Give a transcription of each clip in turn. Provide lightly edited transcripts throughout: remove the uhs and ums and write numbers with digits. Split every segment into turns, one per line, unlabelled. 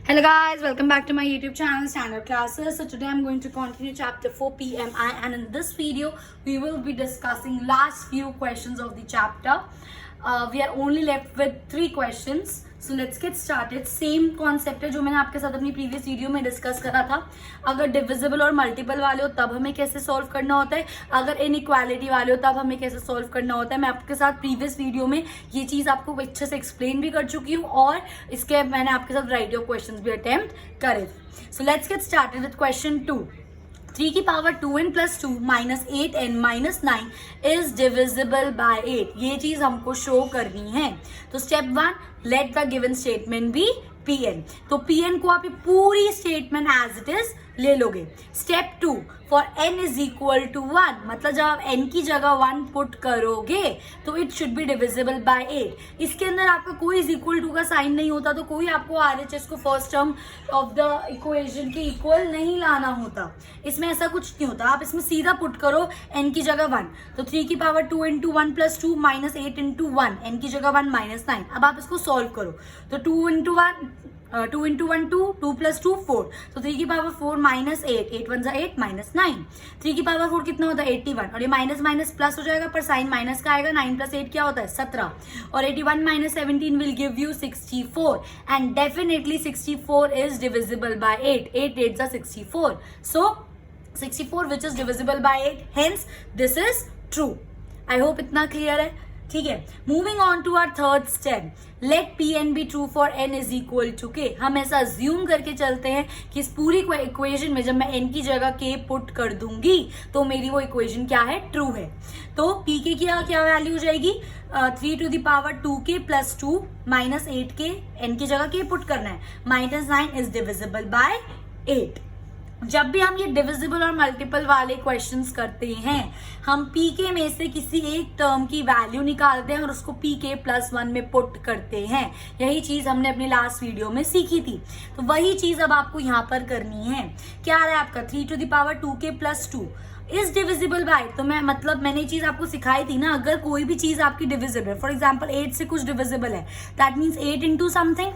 Hello guys, welcome back to my YouTube channel Standard Classes. So today I'm going to continue chapter 4 PMI, and in this video we will be discussing last few questions of the chapter. We are only left with 3 questions. So let's get started. Same concept है जो मैंने आपके साथ अपनी previous video में discuss करा था. अगर डिविजिबल और मल्टीपल वाले हो तब हमें कैसे सॉल्व करना होता है, अगर इनइक्वालिटी वाले हो तब हमें कैसे सॉल्व करना होता है. मैं आपके साथ प्रीवियस वीडियो में ये चीज़ आपको अच्छे से एक्सप्लेन भी कर चुकी हूँ और इसके मैंने आपके साथ राइट योर क्वेश्चन भी अटेम्प्ट करे. सो let's get started with question 2. 3 की power 2n plus 2 minus 8n minus 9 is divisible by 8. ये चीज हमको शो करनी है. तो step 1, let the given statement be Pn. तो Pn को आप पूरी स्टेटमेंट एज इट इज ले लोगे. Step 2, for n is equal to 1, मतलब जब आप n की जगह 1 पुट करोगे तो it should be divisible by 8. इसके अंदर आपका कोई इज इक्वल टू का साइन नहीं होता, तो कोई आपको RHS को first term of the equation के इक्वल नहीं लाना होता. इसमें ऐसा कुछ नहीं होता. आप इसमें सीधा पुट करो n की जगह 1. तो 3 की power 2 into 1 plus 2 minus 8 into 1, n की जगह 1 माइनस 9. अब आप इसको सॉल्व करो. तो 2 इंटू 1 2 प्लस 2 4. तो 3 की पावर 4 माइनस 8, 8 1 8 माइनस 9. 3 की पावर 4 कितना होता है 81, और ये माइनस माइनस प्लस हो जाएगा पर साइन माइनस का आएगा. 9 प्लस 8 क्या होता है 17, और 81 minus 17 will give you 64, and definitely 64 is divisible by 8. 8 8 जा 64, so 64 which is divisible by 8, hence this is true. I hope इतना क्लियर है. ठीक है, moving on to our third step. Let Pn be true for n is equal to k. हम ऐसा assume करके चलते हैं कि इस पूरी इक्वेशन में जब मैं n की जगह k पुट कर दूंगी तो मेरी वो इक्वेशन क्या है, ट्रू है. तो pk की क्या वैल्यू हो जाएगी 3 to the power 2k plus 2 minus 8k. n की जगह k पुट करना है. Minus 9 is divisible by 8. जब भी हम ये डिविजिबल और मल्टीपल वाले क्वेश्चंस करते हैं हम pk में से किसी एक टर्म की वैल्यू निकालते हैं और उसको pk प्लस 1 में पुट करते हैं. यही चीज हमने अपनी लास्ट वीडियो में सीखी थी. तो वही चीज अब आपको यहाँ पर करनी है. क्या आ रहा है आपका 3 to the power 2k plus 2 is divisible by. तो मैंने ये चीज आपको सिखाई थी ना, अगर कोई भी चीज आपकी डिविजिबल, फॉर एग्जाम्पल 8 से कुछ डिविजिबल है, दैट मीन्स 8 इंटू समथिंग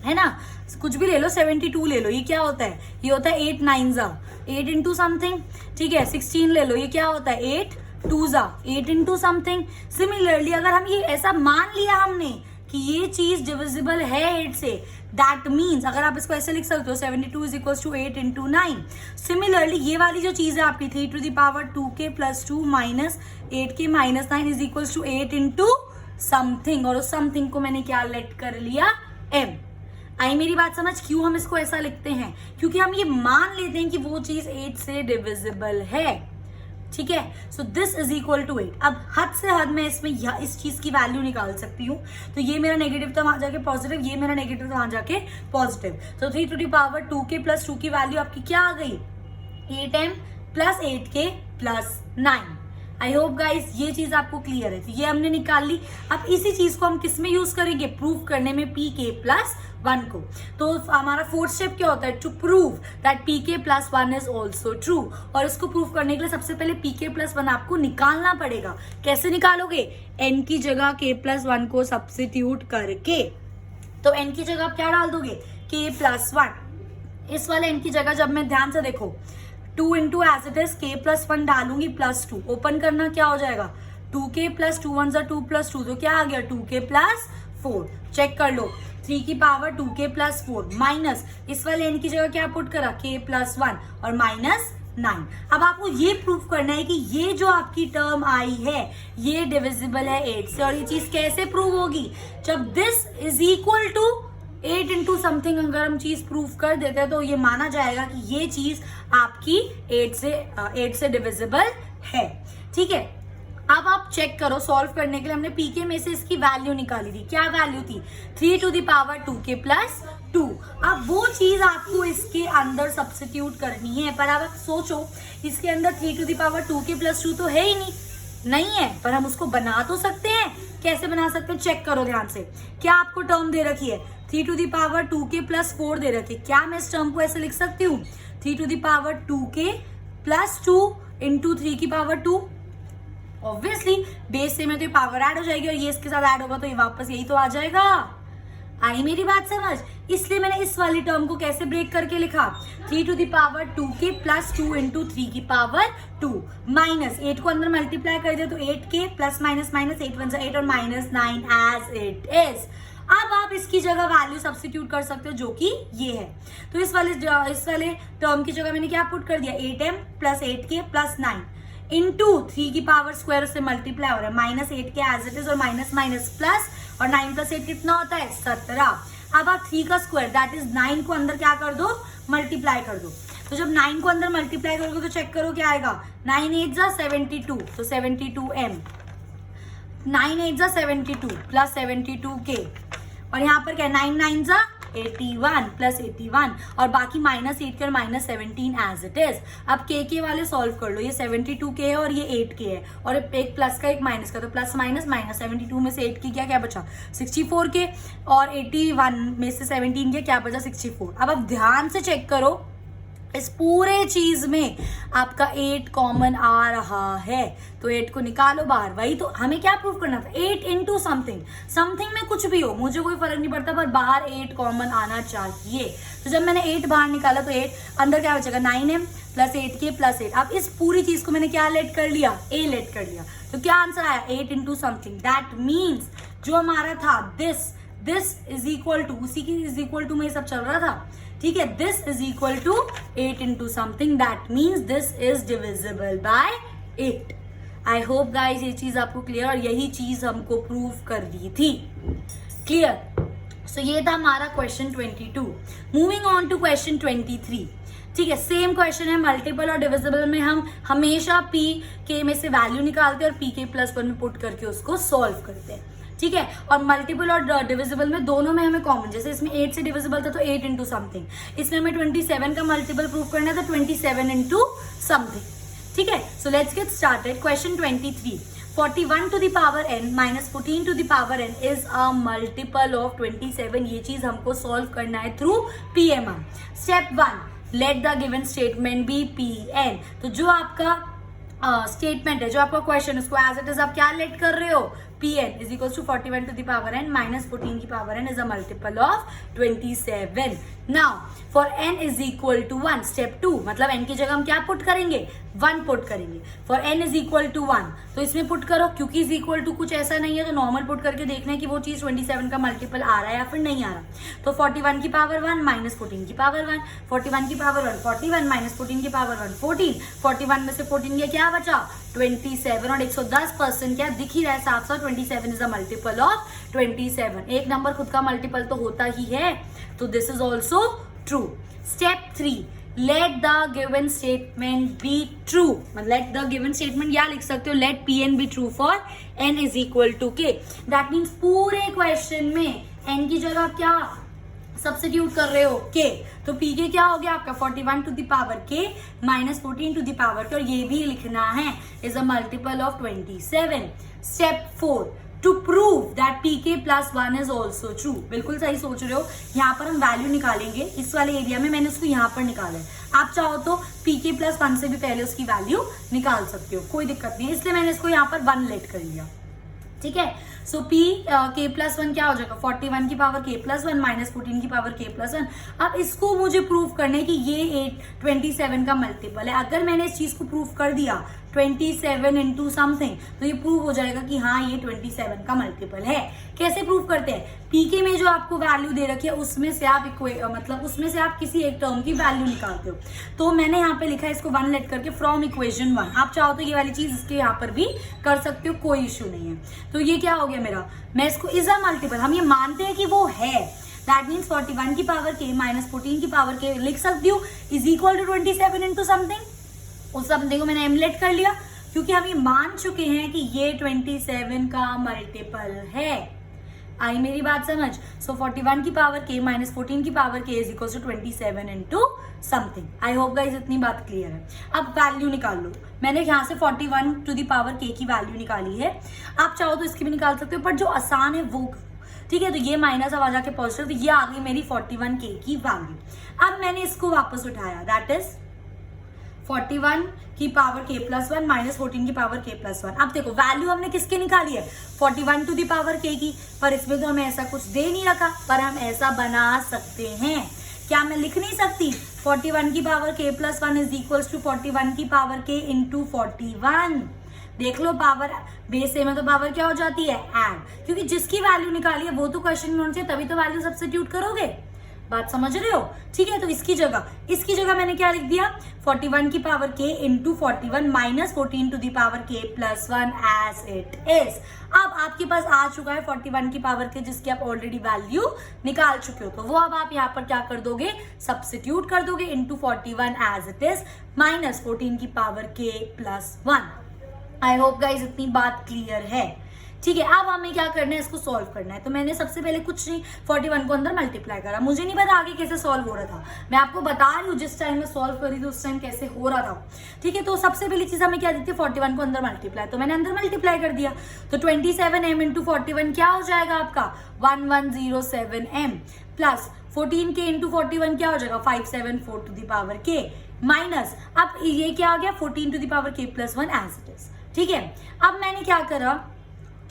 है ना. कुछ भी ले लो, 72 ले लो, ये क्या होता है, ये होता है 8 9 जा 8 इंटू समथिंग. ठीक है, 16 ले लो, ये क्या होता है 8 2 जा 8 इंटू समथिंग. सिमिलरली अगर हम ये ऐसा मान लिया हमने कि ये चीज डिविजिबल है 8 से, दैट मीन्स अगर आप इसको ऐसे लिख सकते हो 72 is equal to 8 into 9. Similarly ये वाली जो चीज है आपकी 3 to the power 2k plus 2 minus 8k minus 9 is equal to 8 into something, और उस समथिंग को मैंने क्या लेट कर लिया m. आई मेरी बात समझ. क्यों हम इसको ऐसा लिखते हैं, क्योंकि हम ये मान लेते हैं कि वो चीज 8 से डिविजिबल है. ठीक है, so this is equal to 8. अब हद से हद में इसमें इस चीज की वैल्यू निकाल सकती हूँ. तो ये मेरा नेगेटिव था वहां जाके पॉजिटिव, ये मेरा नेगेटिव था वहां जाके पॉजिटिव. तो 3 to the power 2k plus 2 की वैल्यू आपकी क्या आ गई 8m प्लस 8k प्लस 9. आई होप गाइस ये चीज आपको क्लियर है. तो ये हमने निकाल ली. अब इसी चीज को हम किस में यूज करेंगे, प्रूव करने में pk प्लस 1 को. तो हमारा फोर्थ स्टेप क्या होता है, to prove that pk plus 1 is also true. और इसको प्रूव करने के लिए सबसे पहले pk प्लस 1 आपको निकालना पड़ेगा. कैसे निकालोगे, n की जगह k प्लस 1 को सब्स्टिट्यूट करके. तो n की जगह आप क्या डाल दोगे k प्लस 1. इस वाले n की जगह जब मैं ध्यान से देखो 2 into as it is k plus 1 डालूंगी प्लस 2, ओपन करना क्या हो जाएगा 2k प्लस 2 1 2 प्लस 2, तो क्या आ गया 2k प्लस 4. चेक कर लो 3 की पावर 2k प्लस 4 माइनस इस वाले n की जगह क्या पुट करा k प्लस 1 और माइनस 9. अब आपको ये प्रूफ करना है कि ये जो आपकी टर्म आई है ये डिविजिबल है 8 से. और ये चीज कैसे प्रूव होगी, जब this is equal to 8 into something अगर हम चीज प्रूफ कर देते हैं तो ये माना जाएगा कि ये चीज आपकी 8 से डिविजिबल है. ठीक है, अब आप चेक करो. सॉल्व करने के लिए हमने pk में से इसकी वैल्यू निकाली थी. क्या वैल्यू थी 3 to the power 2k plus 2. अब वो चीज आपको इसके अंदर सब्स्टिट्यूट करनी है. पर अब आप सोचो इसके अंदर 3 to the power 2k plus 2 तो है ही नहीं है, पर हम उसको बना तो सकते हैं. कैसे बना सकते हैं, चेक करो ध्यान से. क्या आपको टर्म दे रखी है 3 to the power 2k plus 4 दे रखी है. क्या मैं इस टर्म को ऐसे लिख सकती हूँ 3 to the power 2k plus 2 into 3 की पावर 2. ऑब्वियसली बेस से में तो ये पावर ऐड हो जाएगी और ये इसके साथ ऐड होगा तो ये वापस यही तो आ जाएगा. आई मेरी बात समझ? इसलिए मैंने इस वाली टर्म को कैसे ब्रेक करके लिखा, 3 to the power 2k plus 2 into 3 की पावर 2 माइनस 8 को अंदर मल्टीप्लाई कर दिया तो 8k प्लस माइनस माइनस 8 1 8 और माइनस 9 एज इट इज। अब आप इसकी जगह वैल्यू सब्स्टिट्यूट कर सकते हो जो कि ये है। तो इस वाले टर्म की जगह मैंने क्या पुट कर दिया, 8m plus 8k plus 9 into 3 की पावर स्क्वायर उससे मल्टीप्लाई हो रहा है minus 8k as it is और माइनस माइनस प्लस और 9 प्लस 8 कितना होता है 17। अब आप 3 का स्क्वायर दैट इज 9 को अंदर क्या कर दो, मल्टीप्लाई कर दो। तो जब 9 को अंदर मल्टीप्लाई करोगे तो चेक करो क्या आएगा, 9 8 जा 72 तो 72m, 9 8 जा 72 प्लस 72k और यहाँ पर क्या 9 9 जा 81 प्लस 81 और बाकी माइनस 8 के और माइनस 17 एज इट इज। अब के वाले सॉल्व कर लो, ये 72k है और ये 8k है और एक प्लस का एक माइनस का, तो प्लस माइनस माइनस 72 में से 8 की क्या बचा 64k और 81 में से 17 के क्या बचा 64। अब आप ध्यान से चेक करो, इस पूरे चीज में आपका 8 कॉमन आ रहा है तो 8 को निकालो बाहर। वही तो हमें क्या प्रूव करना था, 8 इंटू समथिंग, समथिंग में कुछ भी हो मुझे कोई फर्क नहीं पड़ता पर बाहर 8 कॉमन आना चाहिए। तो जब मैंने 8 बाहर निकाला तो 8 अंदर क्या बचेगा 9m प्लस 8k प्लस 8। अब इस पूरी चीज को मैंने क्या लेट कर लिया, a लेट कर लिया। तो क्या आंसर आया 8 इंटू समथिंग। दैट मीन्स जो हमारा था दिस इज इक्वल टू, उसी की इज इक्वल टू में सब चल रहा था, ठीक है। This is equal to 8 into something, that means this is divisible by 8। I hope guys ये चीज आपको क्लियर, और यही चीज हमको प्रूव कर दी थी। क्लियर? सो ये था हमारा question 22। Moving on to question 23। ठीक है, सेम क्वेश्चन है, मल्टीपल और डिविजिबल में हम हमेशा पी के में से वैल्यू निकालते हैं और पी के प्लस 1 में पुट करके उसको सॉल्व करते हैं। ठीक है, और मल्टीपल और डिविजिबल में दोनों में हमें कॉमन, जैसे इसमें 8 से डिविजिबल था तो 8 इंटू समथिंग, इसमें हमें 27 का मल्टीपल प्रूव करना था 27 इंटू समथिंग। ठीक है, so let's get started. Question 23, 41 to the power n minus 14 to the power n is a multiple of 27। ये चीज हमको सॉल्व करना है through PMI। Step 1, let the given statement be Pn। तो जो आपका स्टेटमेंट है, जो आपका क्वेश्चन, उसको एज इट इज आप क्या लेट कर रहे हो, Pn is equals to 41 to the power n minus 14 की power n is a multiple of 27. Now for n is equal to 1, step 2, मतलब n की जगह हम क्या पुट करेंगे, 1 पुट करेंगे। for n is equal to 1 तो इसमें पुट करो, क्योंकि is equal to कुछ ऐसा नहीं है तो नॉर्मल पुट करके देखना है कि वो चीज 27 का मल्टीपल आ रहा है या फिर नहीं आ रहा। तो 41 की पावर 1 माइनस 14 की पावर 1, 41 की पावर 1 41 माइनस 14 की पावर 1 14, 41 में से 14 के क्या बचा 27 और 110% क्या दिख ही रहा है साफ साफ, 27 इज अ मल्टीपल ऑफ 27। एक नंबर खुद का मल्टीपल तो होता ही है, तो this is also true. Step 3, let the given statement be true. Let the given statement क्या लिख सकते हो, let Pn be true for n is equal to k। That means पूरे क्वेश्चन में n की जगह क्या सब्स्टिट्यूट कर रहे हो k, तो pk क्या हो गया आपका 41 to the power k minus 14 to the power k, और ये भी लिखना है is a multiple of 27। Step 4, to prove that pk plus 1 is also true. बिल्कुल सही सोच रहे हो, यहाँ पर हम वैल्यू निकालेंगे, इस वाले एरिया में मैंने उसको यहाँ पर निकाला है। आप चाहो तो pk प्लस 1 से भी पहले उसकी वैल्यू निकाल सकते हो, कोई दिक्कत नहीं है, इसलिए मैंने इसको यहाँ पर 1 लेट कर लिया। ठीक है, सो p k प्लस 1 क्या हो जाएगा 41 की पावर k प्लस 1 माइनस 14 की पावर k प्लस 1। अब इसको मुझे प्रूव करना है कि ये 27 का मल्टीपल है। अगर मैंने इस चीज को प्रूव कर दिया 27 इंटू समथिंग, तो ये प्रूव हो जाएगा कि हाँ ये 27 का मल्टीपल है। कैसे प्रूव करते हैं, pk में जो आपको वैल्यू दे रखी है उसमें से आप उसमें से आप किसी एक टर्म की वैल्यू निकालते हो। तो मैंने यहाँ पे लिखा है इसको 1 लेट करके फ्रॉम इक्वेशन 1। आप चाहो तो ये वाली चीज इसके यहाँ पर भी कर सकते हो, कोई इश्यू नहीं है। तो ये क्या हो गया मेरा, मैं इसको इज अ मल्टीपल, हम ये मानते हैं कि वो है, दैट मीन्स 41 की पावर k माइनस 14 की पावर k लिख सकती हूँ is equal to 27 into something. उस समथिंग को मैंने m लेट कर लिया क्योंकि हम ये मान चुके हैं कि ये 27 का मल्टीपल है। आई मेरी बात समझ? सो 41 की पावर k माइनस 14 की power k is equal to 27 into something. I hope guys इतनी बात क्लियर है। अब वैल्यू निकाल लो, मैंने यहाँ से 41 टू द पावर k की वैल्यू निकाली है, आप चाहो तो इसकी भी निकाल सकते हो, पर जो आसान है वो ठीक है। तो ये माइनस अब आ जाके पॉजिटिव, तो ये आ गई मेरी 41k की वैल्यू। अब मैंने इसको वापस उठाया, दैट इज 41 की पावर k प्लस 1 माइनस 14 की पावर k प्लस 1। अब देखो वैल्यू हमने किसके निकाली है, 41 टू दी पावर k की, पर इसमें तो हमें ऐसा कुछ दे नहीं रखा, पर हम ऐसा बना सकते हैं। क्या मैं लिख नहीं सकती 41 की power k plus 1 is equals to 41 की पावर k इंटू 41। देख लो पावर बेस सेम है तो पावर क्या हो जाती है, ऐड, क्योंकि जिसकी वैल्यू निकाली है वो तो क्वेश्चन में होना चाहिए, तभी तो वैल्यू सब्स्टिट्यूट करोगे। बात समझ रहे हो? ठीक है, तो इसकी जगह मैंने क्या लिख दिया, 41 की power k into 41 minus 14 to the power k plus 1 as it is. अब आपके पास आ चुका है 41 की पावर k जिसकी आप ऑलरेडी वैल्यू निकाल चुके हो, तो वो अब आप यहाँ पर क्या कर दोगे, सब्स्टिट्यूट कर दोगे into 41 as it is minus 14 की power k plus 1। I hope guys इतनी बात क्लियर है। ठीक है, अब हमें क्या करना है, इसको सॉल्व करना है। तो मैंने सबसे पहले कुछ नहीं 41 को अंदर मल्टीप्लाई करा, मुझे नहीं पता आगे कैसे सॉल्व हो रहा था, मैं आपको बता रही हूँ जिस टाइम में सॉल्व करी थी उस टाइम कैसे हो रहा था। ठीक है, तो सबसे पहली चीज हमें क्या दी थी, 41 को अंदर मल्टीप्लाई, तो मैंने अंदर मल्टीप्लाई कर दिया, तो 27m इंटू 41 क्या हो जाएगा आपका 1107m प्लस 14k इंटू 41 क्या हो जाएगा 574 to the power k minus, अब ये क्या आ गया 14 to the power k plus 1 as it is. ठीक है, अब मैंने क्या करा,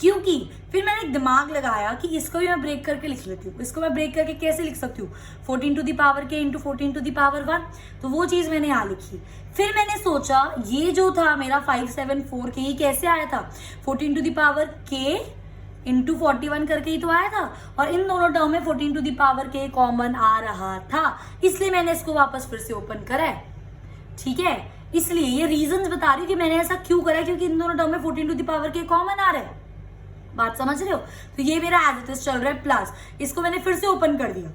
क्योंकि फिर मैंने एक दिमाग लगाया कि इसको भी मैं ब्रेक करके लिख लेती हूँ। इसको मैं ब्रेक करके कैसे लिख सकती हूँ, 14 to the power k into 14 to the power 1, तो वो चीज मैंने यहाँ लिखी। फिर मैंने सोचा ये जो था मेरा 574k ये कैसे आया था, 14 to the power k into 41 करके ही तो आया था, और इन दोनों टर्म में 14 to the power k common आ रहा था, इसलिए मैंने इसको वापस फिर से ओपन करा है। ठीक है, इसलिए ये रीजंस बता रही हूँ कि मैंने ऐसा क्यों करा है, क्योंकि इन दोनों टर्म में 14 to the power k common आ रहा है। बात समझ रहे हो? तो ये मेरा एज इट इज चल रहा है, प्लस इसको मैंने फिर से ओपन कर दिया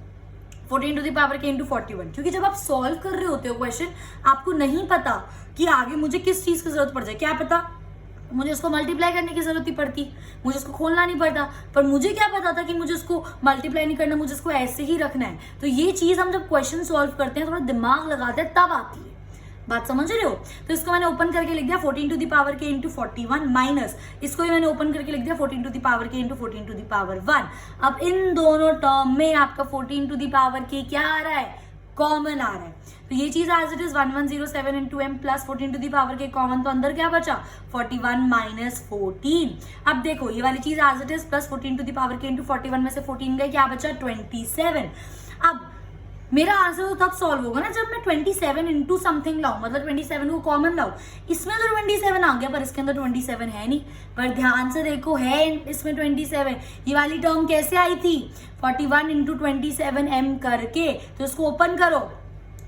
14 to the power k into 41, क्योंकि जब आप सॉल्व कर रहे होते हो क्वेश्चन आपको नहीं पता कि आगे मुझे किस चीज की जरूरत पड़ जाए, क्या पता मुझे उसको मल्टीप्लाई करने की जरूरत ही पड़ती, मुझे उसको खोलना नहीं पड़ता, पर मुझे क्या पता था कि मुझे उसको मल्टीप्लाई नहीं करना, मुझे उसको ऐसे ही रखना है। तो ये चीज हम जब क्वेश्चन सॉल्व करते हैं थोड़ा दिमाग लगाते हैं तब आती है। बात समझ रहे हो? तो इसको मैंने ओपन करके लिख दिया 14 to the power k into 41 minus इसको भी मैंने ओपन करके लिख दिया 14 to the power k into 14 to the power 1। अब इन दोनों टर्म में आपका 14 टू दी पावर k क्या आ रहा है, कॉमन आ रहा है, तो ये चीज as it is 1107 into m plus 14 to the power k common, तो अंदर क्या बचा 41 माइनस 14। अब देखो ये वाली चीज as it is plus 14 to the power k into 41 में से 14 गए, क्या बचा 27। अब मेरा आंसर तो तब सॉल्व होगा ना जब मैं 27 इंटू समथिंग लाऊं, मतलब 27 को कॉमन लाऊं। इसमें तो 27 आ गया पर इसके अंदर 27 है नहीं, पर ध्यान से देखो है इसमें 27। ये वाली टर्म कैसे आई थी 41 इंटू 27m करके, तो इसको ओपन करो,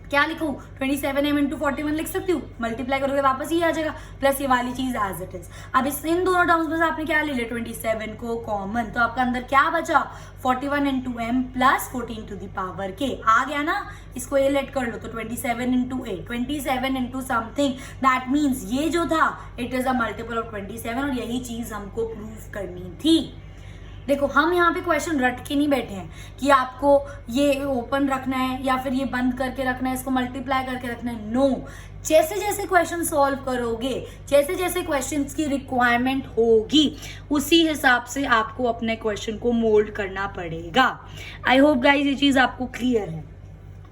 क्या लिखूं 27m इंटू 41 लिख सकती हूँ, मल्टीप्लाई करोगे वापस ही आ जाएगा, प्लस ये वाली चीज एज इट इज। अब इन दोनों टर्म्स में से आपने क्या ले लिया 27 को कॉमन, तो आपका अंदर क्या बचा 41 into m plus 14 to the power k आ गया ना, इसको ए लेट कर लो, तो 27 इंटू ए 27 इंटू समथिंग, दैट मीन्स ये जो था it is a multiple of 27, और यही चीज हमको प्रूव करनी थी। देखो हम यहाँ पे क्वेश्चन रट के नहीं बैठे हैं कि आपको ये ओपन रखना है या फिर ये बंद करके रखना है, इसको मल्टीप्लाई करके रखना है, नो। जैसे जैसे क्वेश्चन सॉल्व करोगे, जैसे जैसे क्वेश्चंस की रिक्वायरमेंट होगी, उसी हिसाब से आपको अपने क्वेश्चन को मोल्ड करना पड़ेगा। आई होप गाइज ये चीज आपको क्लियर है।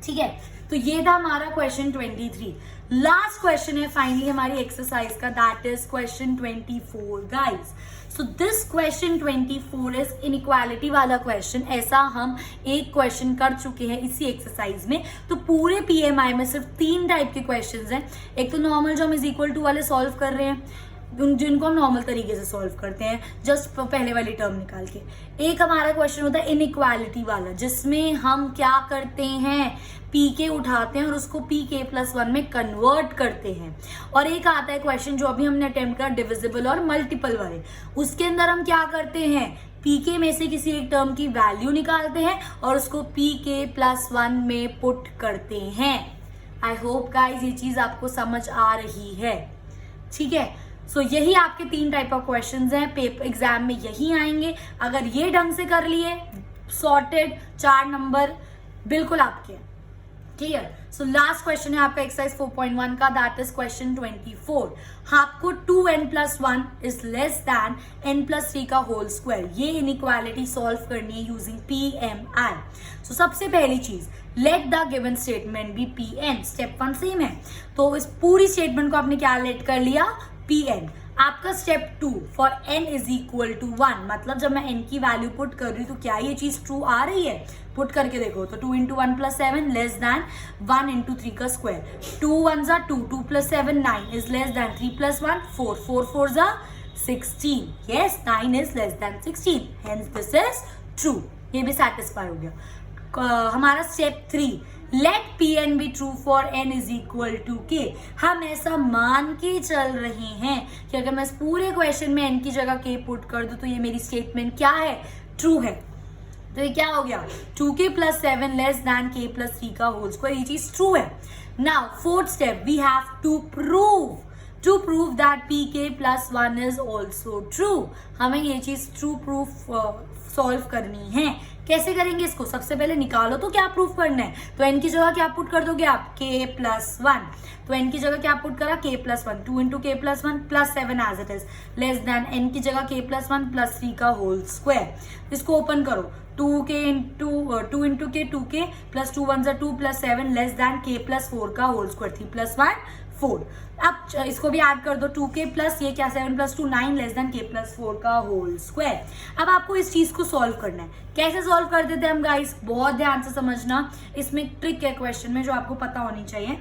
ठीक है, तो ये था हमारा क्वेश्चन 23। लास्ट क्वेश्चन है फाइनली हमारी एक्सरसाइज का, that is question 24 guys. So this question 24 is inequality वाला क्वेश्चन। ऐसा हम एक क्वेश्चन कर चुके हैं इसी एक्सरसाइज में। तो पूरे पीएमआई में सिर्फ 3 टाइप के क्वेश्चंस हैं। एक तो नॉर्मल जो हम इज इक्वल टू वाले सॉल्व कर रहे हैं, जिनको हम नॉर्मल तरीके से सॉल्व करते हैं जस्ट पहले वाली टर्म निकाल के। एक हमारा क्वेश्चन होता है इनइक्वालिटी वाला, जिसमें हम क्या करते हैं पीके उठाते हैं और उसको पीके प्लस 1 में कन्वर्ट करते हैं। और एक आता है क्वेश्चन जो अभी हमने अटेम्प्ट करा डिविजिबल और मल्टीपल वाले, उसके अंदर हम क्या करते हैं पीके में से किसी एक टर्म की वैल्यू निकालते हैं और उसको पीके प्लस 1 में पुट करते हैं। आई होप गाइज ये चीज आपको समझ आ रही है। ठीक है, सो यही आपके 3 टाइप ऑफ क्वेश्चंस हैं, पेपर एग्जाम में यही आएंगे। अगर ये ढंग से कर लिए सॉर्टेड 4 नंबर बिल्कुल आपके। क्लियर। सो लास्ट क्वेश्चन है आपका एक्सरसाइज 4.1 का, दैट इज क्वेश्चन 24। आपको 2n+1 is less than n+3 का होल स्क्वायर, ये इनइक्वालिटी सॉल्व करनी है यूजिंग PMI। सो सबसे पहली चीज, let the given statement be Pn। Step 1 same है, तो इस पूरी स्टेटमेंट को आपने क्या लेट कर लिया, Pn। आपका step 2, for n is equal to 1, मतलब जब मैं n की वैल्यू पुट कर रही हूँ तो क्या ये चीज ट्रू आ रही है, पुट करके देखो। तो 2 × 1 + 7 लेस दैन 1 × 3 का square, 2 1 = 2, 2 + 7 9 is less than 3 + 1 4, 4 4 = 16, yes 9 is less than 16, hence this is true। ये भी सेटिस्फाई हो गया। हमारा step 3, let Pn be true for n is equal to k। हम ऐसा मान के चल रहे हैं कि अगर मैं इस पूरे क्वेश्चन में n की जगह k पुट कर दूं तो ये मेरी स्टेटमेंट क्या है, ट्रू है। तो ये क्या हो गया, 2k + 7 लेस दैन k + 3 का होल स्क्वायर, ये चीज ट्रू है। Now fourth step, we have to prove that pk + 1 is also true. हमें ये चीज ट्रू प्रूफ सॉल्व करनी है। कैसे करेंगे इसको, सबसे पहले निकालो तो क्या प्रूफ करना है, तो n की जगह क्या पुट कर दोगे आप, k + 1। तो n की जगह क्या पुट करा, k + 1, 2 × k + 1 + 7 as it is, less than n की जगह k + 1 + 3 का होल स्क्वायर। इसको ओपन करो, 2k × 2k 2k + 2 1 = 2 + 7 less than k + 4 का होल स्क्वायर, 3 + 1 4। अब इसको भी ऐड कर दो, 2k प्लस ये क्या 7 + 2 9 लेस देन k + 4 का होल स्क्वायर। अब आपको इस चीज को सॉल्व करना है। कैसे सॉल्व कर देते हैं हम गाइस, बहुत ध्यान से समझना, इसमें ट्रिक है क्वेश्चन में जो आपको पता होनी चाहिए।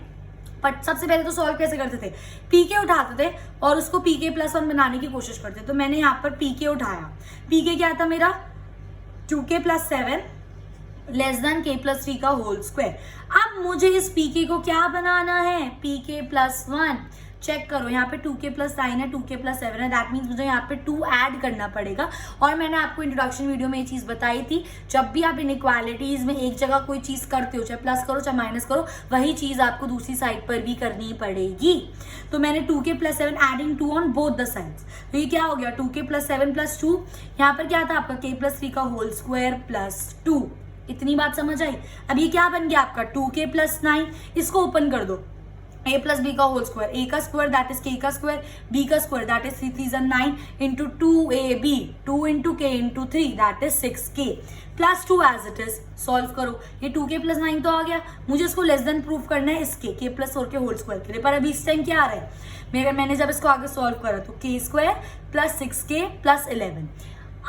बट सबसे पहले तो सॉल्व कैसे करते थे, pk उठाते थे और उसको pk + 1 बनाने की कोशिश करते थे। तो मैंने यहाँ पर pk उठाया, pk क्या था मेरा, 2k + 7 लेस देन k + 3 का होल स्क्वायर। अब मुझे इस pk को क्या बनाना है, pk + 1। चेक करो, यहाँ पे 2k + 9 है, 2k + 7 है, दैट मीन्स मुझे यहाँ पे 2 ऐड करना पड़ेगा। और मैंने आपको इंट्रोडक्शन वीडियो में ये चीज बताई थी, जब भी आप इनइक्वालिटीज में एक जगह कोई चीज करते हो, चाहे प्लस करो चाहे माइनस करो, वही चीज आपको दूसरी साइड पर भी करनी पड़ेगी। तो मैंने 2k + 7 adding 2 on both the sides, तो ये क्या हो गया, 2k + 7 + 2, यहाँ पर क्या था आपका k + 3 का होल स्क्वायर +2। इतनी बात समझ आई। अब ये क्या बन गया आपका 2k + 9, इसको ओपन कर दो, a + b का होल स्क्वायर, a का स्क्वायर दैट इज k का स्क्वायर, b का square that is 3 3 = 9 into 2ab, 2 × k × 3 that is 6k + 2 as it is. Solve करो, ये 2k + 9 तो आ गया, मुझे इसको लेस देन प्रूफ करना है इसके k + 4 के होल स्क्वायर के लिए। पर अभी इस टाइम क्या आ रहा है, मैंने जब इसको आगे सॉल्व करा तो k² + 6k + 11।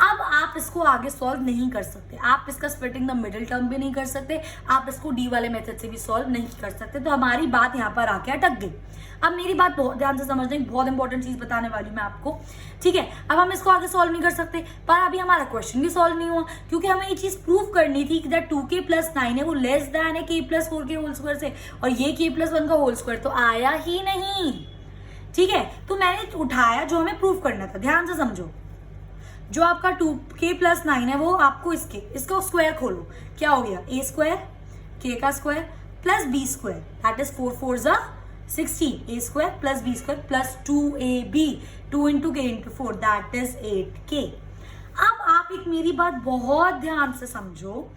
अब आप इसको आगे सॉल्व नहीं कर सकते, आप इसका स्प्लिटिंग द मिडिल टर्म भी नहीं कर सकते, आप इसको डी वाले मेथड से भी सॉल्व नहीं कर सकते। तो हमारी बात यहाँ पर आके अटक गई। अब मेरी बात बहुत ध्यान से समझना, बहुत इंपॉर्टेंट चीज बताने वाली मैं आपको, ठीक है। अब हम इसको आगे सॉल्व नहीं कर सकते, पर अभी हमारा क्वेश्चन भी सॉल्व नहीं हुआ, क्योंकि हमें ये चीज प्रूव करनी थी कि 2k + 9 है वो लेस दैन है k + 4 के होल स्क्वायर से, और ये k + 1 का होल स्क्वायर तो आया ही नहीं, ठीक है। तो मैंने उठाया जो हमें प्रूव करना था, ध्यान से समझो। जो आपका 2k + 9 है वो आपको इसका स्क्वायर खोलो, क्या हो गया, a² k का square + b² that is 4 4 = 16, a² + b² + 2ab, 2 × k × 4 that is 8k। अब आप एक मेरी बात बहुत ध्यान से समझो,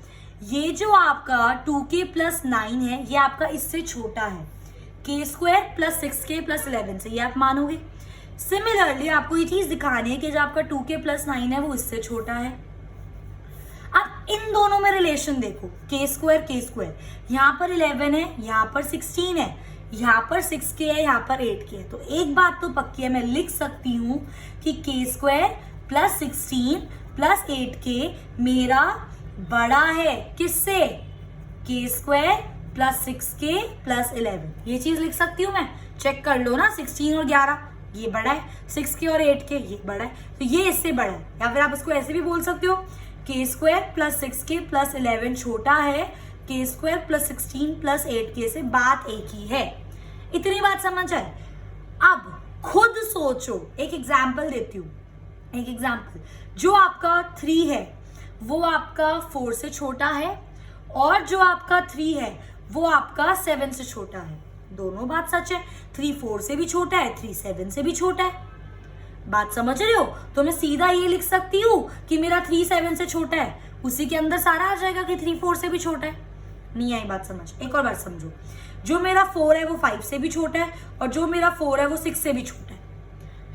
ये जो आपका 2k + 9 है ये आपका इससे छोटा है, k² + 6k + 11 से, ये आप मानोगे। सिमिलरली आपको ये चीज दिखानी है कि जो आपका 2k + 9 है वो इससे छोटा है। अब इन दोनों में रिलेशन देखो, k², यहाँ पर 11 है, यहाँ पर 16 है, यहाँ पर 6k है, यहाँ पर 8k है। तो एक बात तो पक्की है, मैं लिख सकती हूँ कि k² + 16 + 8k मेरा बड़ा है, किससे, k² + 6k + 11। ये चीज लिख सकती हूँ मैं, चेक कर लो ना, 16 और 11 ये बड़ा है, 6k और 8k ये बड़ा है, तो ये इससे बड़ा है। या फिर आप इसको ऐसे भी बोल सकते हो, k² + 6k + 11 छोटा है k² + 16 + 8k से, बात एक ही है। इतनी बात समझ आए। अब खुद सोचो, एक एग्जाम्पल देती हूँ, एक एग्जाम्पल, जो आपका 3 है वो आपका 4 से छोटा है, और जो आपका 3 है वो आपका 7 से छोटा है। दोनों बात सच है, 3 4 से भी छोटा है, 3 7 से भी छोटा है। बात समझ रहे हो, तो मैं सीधा ये लिख सकती हूँ कि मेरा 3 7 से छोटा है, उसी के अंदर सारा आ जाएगा कि 3 4 से भी छोटा है। नहीं आई बात समझ? एक और बात समझो, जो मेरा 4 है वो 5 से भी छोटा है और जो मेरा 4 है वो 6 से भी छोटा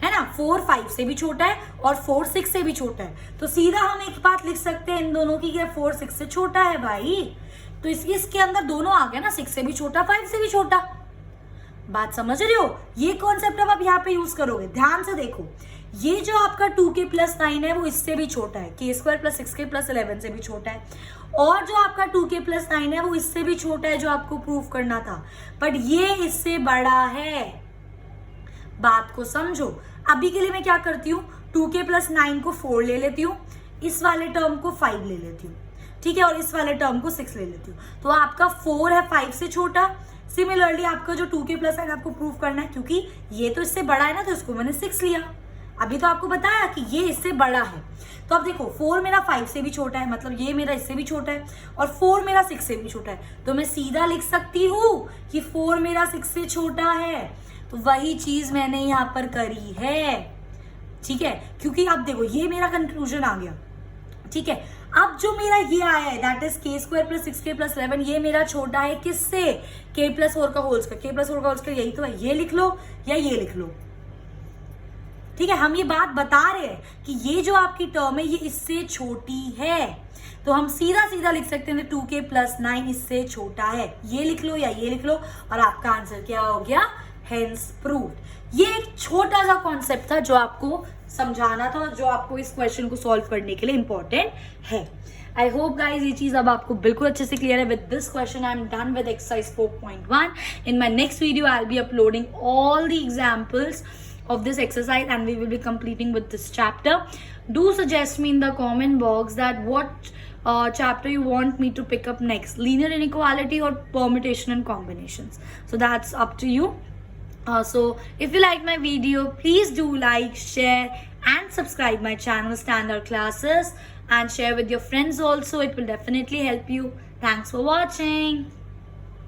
है ना? 4 5 से भी छोटा है और 4 6 से भी छोटा है। तो सीधा हम एक बात लिख सकते हैं इन दोनों की, क्या 4 6 से छोटा है भाई? तो इसके अंदर दोनों आ गया ना, 6 से भी छोटा 5 से भी छोटा। बात समझ रहे हो? ये कॉन्सेप्ट अब आप यहाँ पे यूज करोगे। ध्यान से देखो, ये जो आपका 2k + 9 है वो इससे भी छोटा है, k² + 6k + 11 से भी छोटा है। और जो आपका 2k + 9 है वो इससे भी छोटा है, जो आपको प्रूफ करना था, बट ये इससे बड़ा है। बात को समझो। अभी के लिए मैं क्या करती हूँ, 2k + 9 को 4 ले लेती हूँ, इस वाले टर्म को 5 ले लेती हूँ, ठीक है, और इस वाले टर्म को 6 ले लेती हूँ। तो आपका 4 है 5 से छोटा। सिमिलरली आपका जो 2k + 9 आपको प्रूफ करना है, क्योंकि ये तो इससे बड़ा है ना, तो इसको मैंने 6 लिया। अभी तो आपको बताया कि ये इससे बड़ा है। तो अब देखो, 4 मेरा 5 से भी छोटा है, मतलब ये मेरा इससे भी छोटा है, और 4 मेरा 6 से भी छोटा है। तो मैं सीधा लिख सकती हूँ कि 4 मेरा 6 से छोटा है। तो वही चीज मैंने यहाँ पर करी है, ठीक है, क्योंकि अब देखो ये मेरा कंक्लूजन आ गया, ठीक है। अब जो मेरा ये आया है, दैट इज k² + 6k + 11, ये मेरा छोटा है किससे? k + 4 का होल स्क्वायर। k + 4 का होल स्क्वायर यही तो है, ये लिख लो या ये लिख लो, ठीक है। हम ये बात बता रहे हैं कि ये जो आपकी टर्म है ये इससे छोटी है, तो हम सीधा सीधा लिख सकते हैं 2k + 9 इससे छोटा है। ये लिख लो या ये लिख लो और आपका आंसर क्या हो गया? Hence proved. ये एक छोटा सा कॉन्सेप्ट था जो आपको समझाना था, जो आपको इस क्वेश्चन को सॉल्व करने के लिए इंपॉर्टेंट है। आई होप गाइज ये चीज अब आपको बिल्कुल अच्छे से क्लियर है। With this question I am done with exercise 4.1. In my next video I will be uploading all the examples of this exercise and we will be completing with this chapter. Do suggest me in the comment box that what chapter you want me to pick up next, linear inequality or permutation and combinations. So that's up to you. So if you like my video, please do like, share and subscribe my channel Standard Classes, and share with your friends also. It will definitely help you. Thanks for watching.